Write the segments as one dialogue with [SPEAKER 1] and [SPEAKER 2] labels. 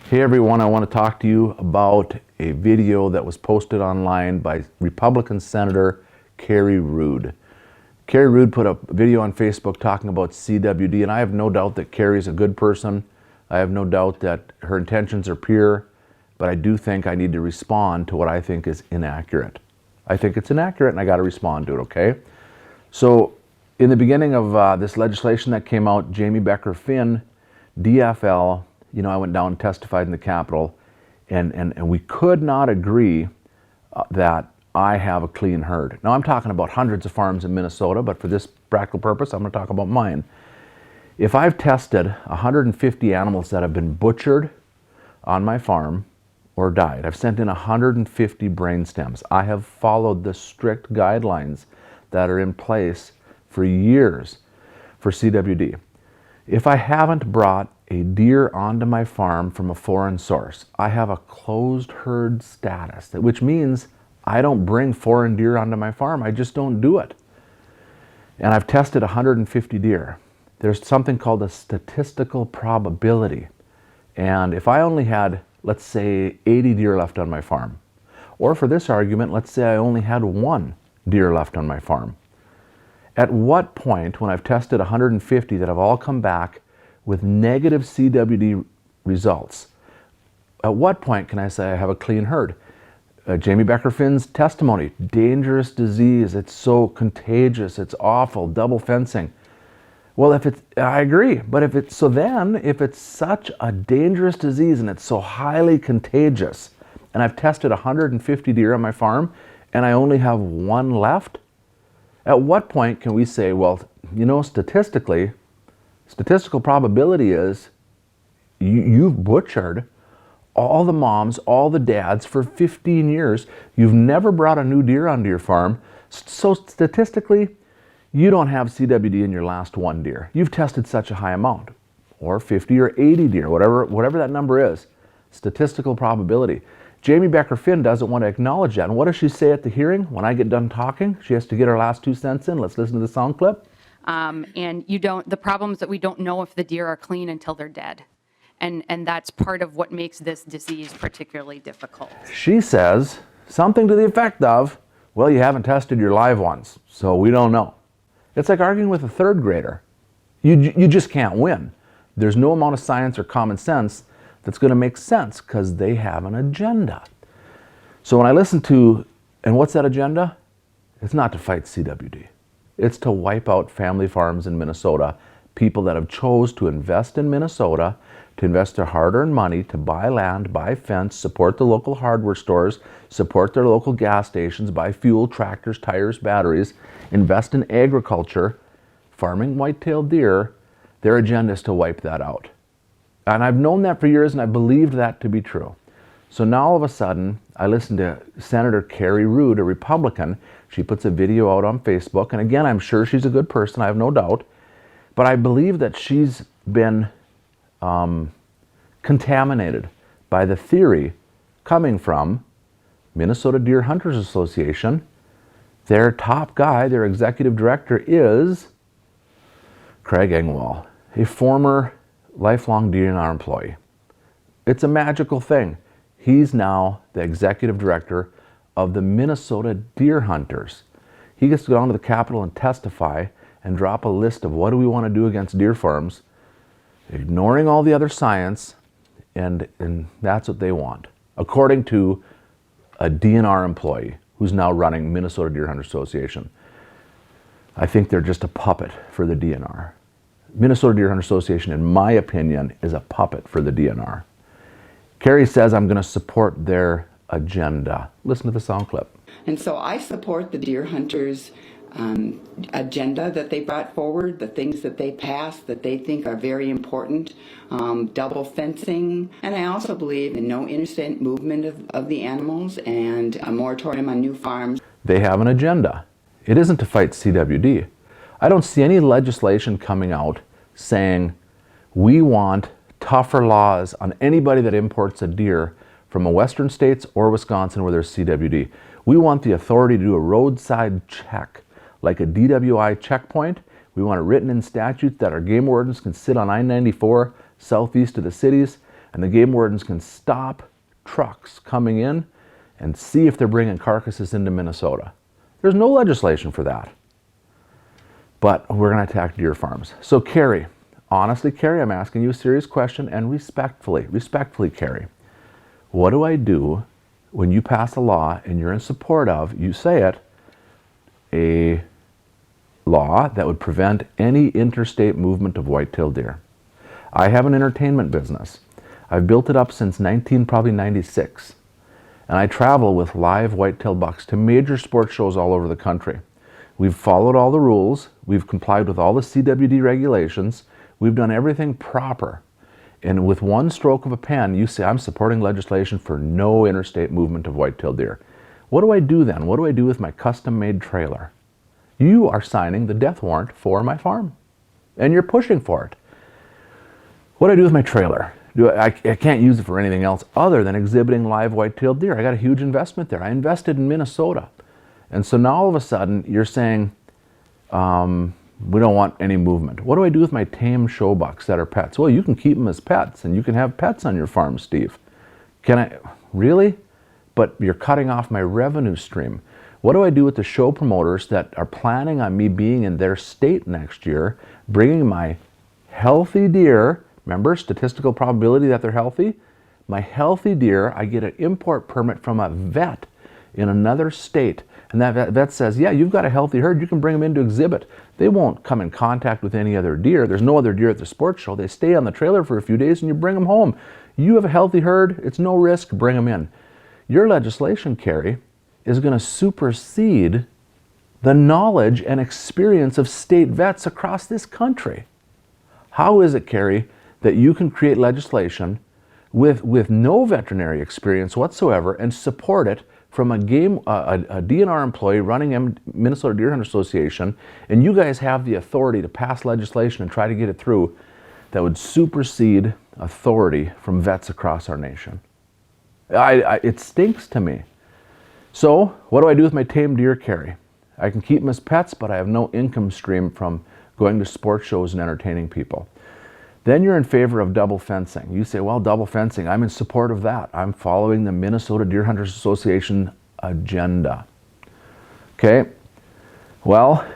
[SPEAKER 1] Hey everyone, I want to talk to you about a video that was posted online by Republican Senator Ruud. Ruud put a video on Facebook talking about CWD, and I have no doubt that Carrie's a good person. I have no doubt that her intentions are pure, but I do think I need to respond to what I think is inaccurate. I think it's inaccurate and I got to respond to it, okay? So in the beginning of this legislation that came out, Jamie Becker-Finn, DFL, I went down and testified in the Capitol, and we could not agree that I have a clean herd. Now I'm talking about hundreds of farms in Minnesota, but for this practical purpose, I'm going to talk about mine. If I've tested 150 animals that have been butchered on my farm or died, I've sent in 150 brain stems. I have followed the strict guidelines that are in place for years for CWD. If I haven't brought a deer onto my farm from a foreign source, I have a closed herd status, which means I don't bring foreign deer onto my farm. I just don't do it. And I've tested 150 deer. There's something called a statistical probability. And if I only had, let's say, 80 deer left on my farm, or for this argument, let's say I only had 1 deer left on my farm, at what point, when I've tested 150 that have all come back with negative CWD results, at what point can I say I have a clean herd? Jamie Becker-Finn's testimony, dangerous disease, it's so contagious, it's awful, double fencing. Well, I agree, but if it's such a dangerous disease and it's so highly contagious, and I've tested 150 deer on my farm and I only have 1 left, at what point can we say, well, statistical probability is you've butchered all the moms, all the dads for 15 years. You've never brought a new deer onto your farm. So statistically, you don't have CWD in your last 1 deer. You've tested such a high amount, or 50 or 80 deer, whatever that number is. Statistical probability. Jamie Becker-Finn doesn't want to acknowledge that. And what does she say at the hearing? When I get done talking, she has to get her last 2 cents in. Let's listen to the sound clip.
[SPEAKER 2] And the problem is that we don't know if the deer are clean until they're dead. And that's part of what makes this disease particularly difficult.
[SPEAKER 1] She says something to the effect of, well, you haven't tested your live ones, so we don't know. It's like arguing with a 3rd grader. You just can't win. There's no amount of science or common sense that's going to make sense because they have an agenda. So when I listen to, and what's that agenda? It's not to fight CWD. It's to wipe out family farms in Minnesota, people that have chose to invest in Minnesota, to invest their hard-earned money, to buy land, buy fence, support the local hardware stores, support their local gas stations, buy fuel, tractors, tires, batteries, invest in agriculture, farming white-tailed deer. Their agenda is to wipe that out. And I've known that for years, and I believed that to be true. So now all of a sudden, I listened to Senator Ruud, a Republican. She puts a video out on Facebook, and again, I'm sure she's a good person, I have no doubt. But I believe that she's been contaminated by the theory coming from Minnesota Deer Hunters Association. Their top guy, their executive director, is Craig Engwall, a former lifelong DNR employee. It's a magical thing. He's now the executive director of the Minnesota Deer Hunters. He gets to go down to the Capitol and testify and drop a list of what do we want to do against deer farms, ignoring all the other science, and that's what they want, according to a DNR employee who's now running Minnesota Deer Hunters Association. I think they're just a puppet for the DNR. Minnesota Deer Hunters Association, in my opinion, is a puppet for the DNR. Carrie says I'm going to support their agenda. Listen to the sound clip.
[SPEAKER 3] And so I support the deer hunters' agenda that they brought forward, the things that they passed that they think are very important, double fencing. And I also believe in no innocent movement of the animals and a moratorium on new farms.
[SPEAKER 1] They have an agenda. It isn't to fight CWD. I don't see any legislation coming out saying we want tougher laws on anybody that imports a deer from a western states or Wisconsin where there's CWD. We want the authority to do a roadside check, like a DWI checkpoint. We want it written in statute that our game wardens can sit on I-94 southeast of the cities and the game wardens can stop trucks coming in and see if they're bringing carcasses into Minnesota. There's no legislation for that. But we're going to attack deer farms. So Carrie, honestly, Carrie, I'm asking you a serious question, and respectfully, Carrie, what do I do when you pass a law and you're in support of, you say it, a law that would prevent any interstate movement of white-tailed deer? I have an entertainment business. I've built it up since probably 96. And I travel with live white-tailed bucks to major sports shows all over the country. We've followed all the rules. We've complied with all the CWD regulations. We've done everything proper. And with one stroke of a pen, you say, I'm supporting legislation for no interstate movement of white-tailed deer. What do I do then? What do I do with my custom-made trailer? You are signing the death warrant for my farm, and you're pushing for it. What do I do with my trailer? I can't use it for anything else other than exhibiting live white-tailed deer. I got a huge investment there. I invested in Minnesota. And so now all of a sudden you're saying, we don't want any movement. What do I do with my tame show bucks that are pets? Well, you can keep them as pets, and you can have pets on your farm, Steve. Can I? Really? But you're cutting off my revenue stream. What do I do with the show promoters that are planning on me being in their state next year, bringing my healthy deer, remember, statistical probability that they're healthy? My healthy deer, I get an import permit from a vet in another state. And that vet says, yeah, you've got a healthy herd, you can bring them in to exhibit. They won't come in contact with any other deer. There's no other deer at the sports show. They stay on the trailer for a few days and you bring them home. You have a healthy herd, it's no risk, bring them in. Your legislation, Carrie, is going to supersede the knowledge and experience of state vets across this country. How is it, Carrie, that you can create legislation with no veterinary experience whatsoever and support it from a DNR employee running Minnesota Deer Hunter Association, and you guys have the authority to pass legislation and try to get it through that would supersede authority from vets across our nation? It stinks to me. So what do I do with my tame deer, Carrie? I can keep them as pets, but I have no income stream from going to sports shows and entertaining people. Then you're in favor of double fencing. You say, well, double fencing, I'm in support of that. I'm following the Minnesota Deer Hunters Association agenda. Okay, well,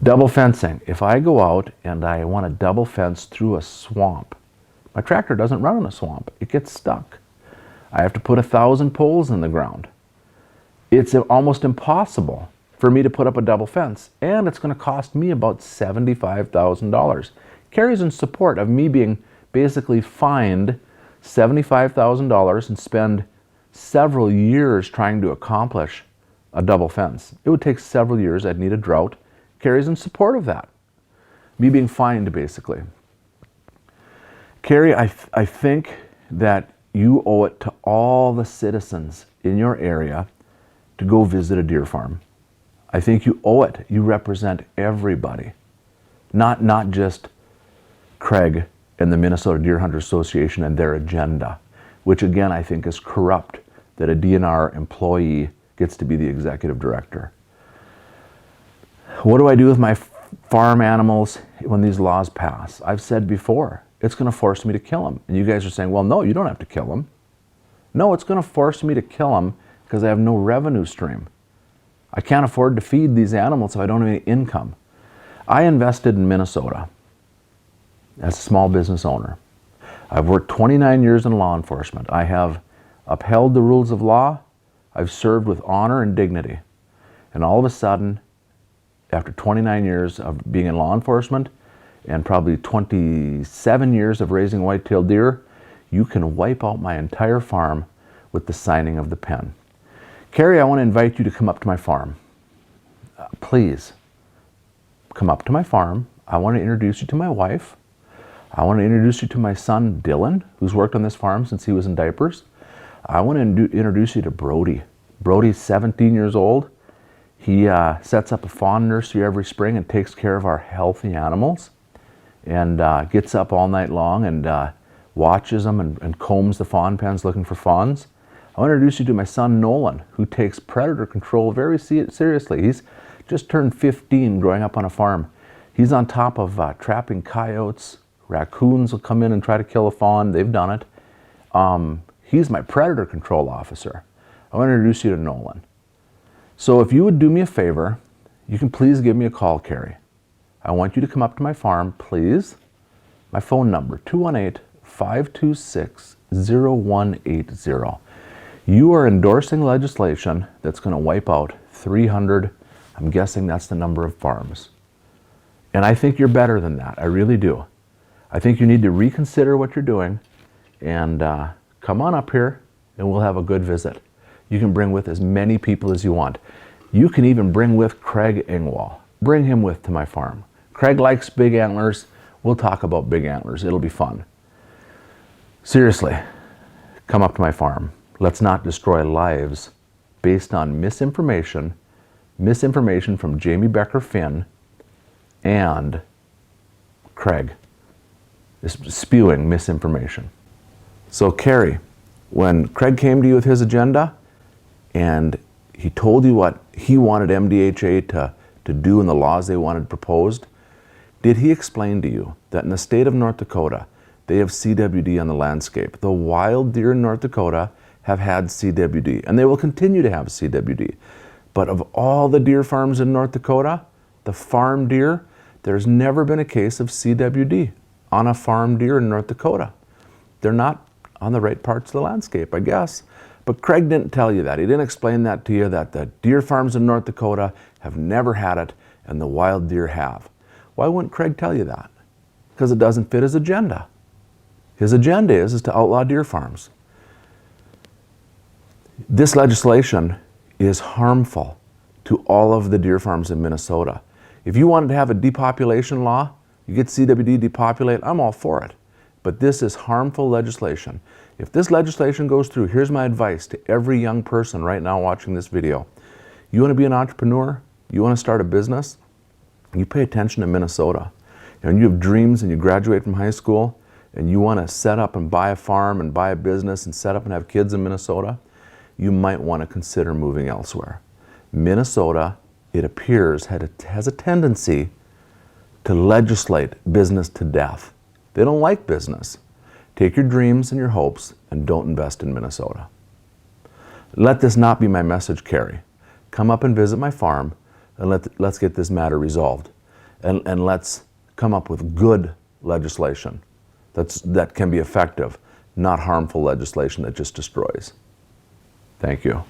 [SPEAKER 1] double fencing. If I go out and I want to double fence through a swamp, my tractor doesn't run in a swamp. It gets stuck. I have to put 1,000 poles in the ground. It's almost impossible for me to put up a double fence, and it's going to cost me about $75,000. Carrie's in support of me being basically fined $75,000 and spend several years trying to accomplish a double fence. It would take several years. I'd need a drought. Carrie's in support of that. Me being fined, basically. Carrie, I think that you owe it to all the citizens in your area to go visit a deer farm. I think you owe it. You represent everybody, not just Craig and the Minnesota Deer Hunter Association and their agenda, which again I think is corrupt, that a DNR employee gets to be the executive director. What do I do with my farm animals when these laws pass? I've said before, it's going to force me to kill them. And you guys are saying, well, no, you don't have to kill them. No, it's going to force me to kill them because I have no revenue stream. I can't afford to feed these animals if I don't have any income. I invested in Minnesota as a small business owner. I've worked 29 years in law enforcement. I have upheld the rules of law. I've served with honor and dignity. And all of a sudden, after 29 years of being in law enforcement and probably 27 years of raising white-tailed deer, you can wipe out my entire farm with the signing of the pen. Carrie, I want to invite you to come up to my farm. Please, come up to my farm. I want to introduce you to my wife. I want to introduce you to my son, Dylan, who's worked on this farm since he was in diapers. I want to introduce you to Brody. Brody's 17 years old. He sets up a fawn nursery every spring and takes care of our healthy animals, and gets up all night long and watches them and combs the fawn pens looking for fawns. I want to introduce you to my son, Nolan, who takes predator control very seriously. He's just turned 15 growing up on a farm. He's on top of trapping coyotes. Raccoons will come in and try to kill a fawn. They've done it. He's my predator control officer. I want to introduce you to Nolan. So if you would do me a favor, you can please give me a call, Carrie. I want you to come up to my farm, please. My phone number, 218-526-0180. You are endorsing legislation that's going to wipe out 300, I'm guessing that's the number of farms. And I think you're better than that. I really do. I think you need to reconsider what you're doing and come on up here and we'll have a good visit. You can bring with as many people as you want. You can even bring with Craig Engwall. Bring him with to my farm. Craig likes big antlers. We'll talk about big antlers. It'll be fun. Seriously, come up to my farm. Let's not destroy lives based on misinformation from Jamie Becker Finn and Craig is spewing misinformation. So Carrie, when Craig came to you with his agenda and he told you what he wanted MDHA to do and the laws they wanted proposed, did he explain to you that in the state of North Dakota, they have CWD on the landscape? The wild deer in North Dakota have had CWD, and they will continue to have CWD. But of all the deer farms in North Dakota, the farm deer, there's never been a case of CWD on a farm deer in North Dakota. They're not on the right parts of the landscape, I guess. But Craig didn't tell you that. He didn't explain that to you, that the deer farms in North Dakota have never had it and the wild deer have. Why wouldn't Craig tell you that? Because it doesn't fit his agenda. His agenda is to outlaw deer farms. This legislation is harmful to all of the deer farms in Minnesota. If you wanted to have a depopulation law, you get CWD depopulate, I'm all for it. But this is harmful legislation. If this legislation goes through, here's my advice to every young person right now watching this video. You want to be an entrepreneur? You want to start a business? You pay attention to Minnesota. And you have dreams and you graduate from high school and you want to set up and buy a farm and buy a business and set up and have kids in Minnesota, you might want to consider moving elsewhere. Minnesota, it appears, has a tendency to legislate business to death. They don't like business. Take your dreams and your hopes and don't invest in Minnesota. Let this not be my message, Carrie. Come up and visit my farm and let's get this matter resolved. And let's come up with good legislation that can be effective, not harmful legislation that just destroys. Thank you.